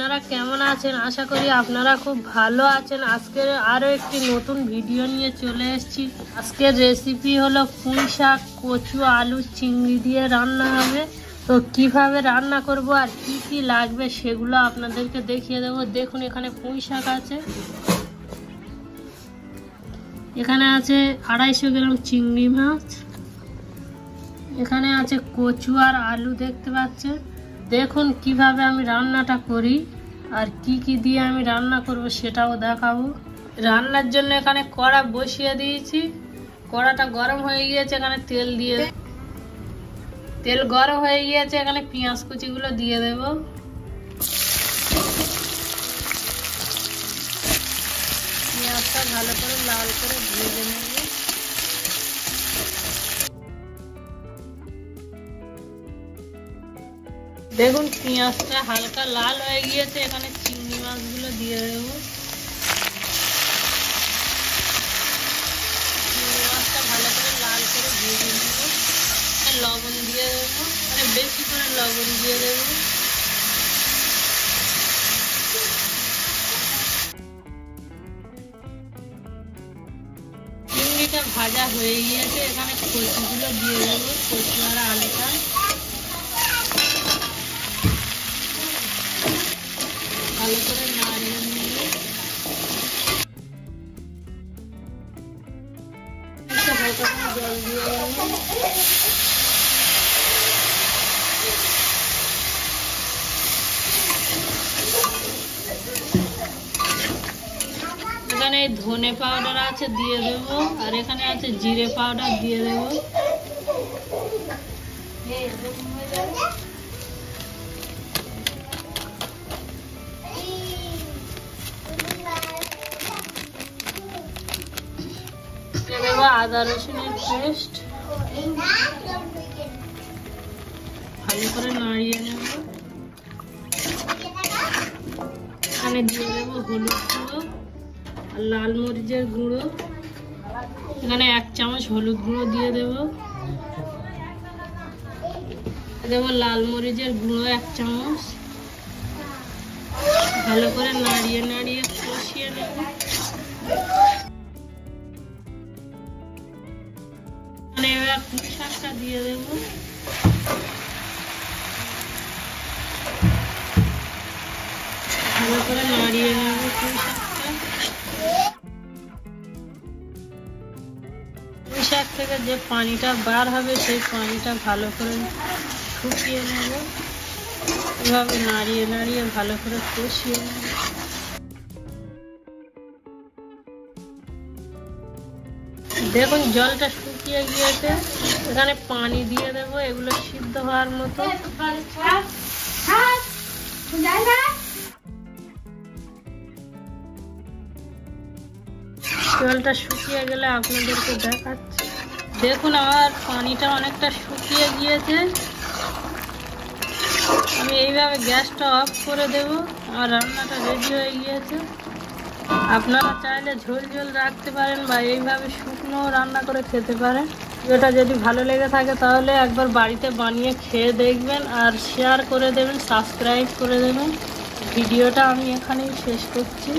আপনারা কেমন আছেন? আশা করি আপনারা খুব ভালো আছেন। আজকে আরও একটি নতুন ভিডিও নিয়ে চলে এসেছি। আজকের রেসিপি হলো পুঁই শাক, কচু, আলু, চিংড়ি দিয়ে রান্না হবে। তো কিভাবে রান্না করব আর কি কি লাগবে সেগুলো আপনাদেরকে দেখিয়ে দেবো। দেখুন, এখানে পুঁই শাক আছে, এখানে আছে 250 গ্রাম চিংড়ি মাছ, এখানে আছে কচু আর আলু দেখতে পাচ্ছেন। দেখুন কিভাবে আমি রান্নাটা করি আর কি কি দিয়ে আমি রান্না করব সেটাও দেখাবো। রান্নার জন্য এখানে কড়া বসিয়ে দিয়েছি, কড়াটা গরম হয়ে গিয়েছে, এখানে তেল গরম হয়ে গিয়েছে, এখানে পেঁয়াজ কুচিগুলো দিয়ে দেব। পেঁয়াজটা ভালো করে লাল করে ভেজে নেব। দেখুন পেঁয়াজটা হালকা লাল হয়ে গিয়েছে, এখানে চিংড়ি মাছগুলো দিয়ে দেবো। চিংড়ি মাছটা ভালো করে লাল করে ভেজে নেব। লবণ দিয়ে দেবো, মানে বেশি করে লবণ দিয়ে দেবো। চিংড়িটা ভাজা হয়ে গিয়েছে, এখানে কচুগুলো দিয়ে দেবো, কচু আর আলুটা ভালো করে নাড়িয়ে নিয়ে হালকা করে জল দিয়ে দেবো। এখানে ধনে পাউডার আছে দিয়ে দেবো, আর এখানে আছে জিরে পাউডার দিয়ে দেবো। দেবো আদা রসুনের পেস্ট, ভালো করে নাড়িয়ে নেব। এখানে দিয়ে দেবো হলুদ গুঁড়ো আর লাল মরিচের গুঁড়ো, এখানে 1 চামচ হলুদ গুঁড়ো দিয়ে দেবো। দেবো লাল মরিচের গুঁড়ো 1 চামচ, ভালো করে নাড়িয়ে নাড়িয়ে কষিয়ে নেব। এবার পুঁই শাকটা দিয়ে দেবো, ভালো করে নাড়িয়ে নেব পুঁই শাকটা। পুঁই শাক থেকে যে পানিটা বার হবে সেই পানিটা ভালো করে শুকিয়ে নেব। এভাবে নাড়িয়ে নাড়িয়ে ভালো করে কষিয়ে নেব। দেখুন জলটা শুকিয়ে গিয়েছে, এখানে পানি দিয়ে দেবো এগুলো সিদ্ধ হওয়ার মতো। জলটা শুকিয়ে গেলে আপনাদেরকে দেখাচ্ছি। দেখুন আমার পানিটা অনেকটা শুকিয়ে গিয়েছে, আমি এইভাবে গ্যাসটা অফ করে দেব। আমার রান্নাটা রেডি হয়ে গিয়েছে। আপনারা চাইলে ঝোল ঝোল রাখতে পারেন বা এইভাবে শুকনো রান্না করে খেতে পারেন। ভিডিওটা যদি ভালো লেগে থাকে তাহলে একবার বাড়িতে বানিয়ে খেয়ে দেখবেন আর শেয়ার করে দেবেন, সাবস্ক্রাইব করে দেবেন। ভিডিওটা আমি এখানেই শেষ করছি।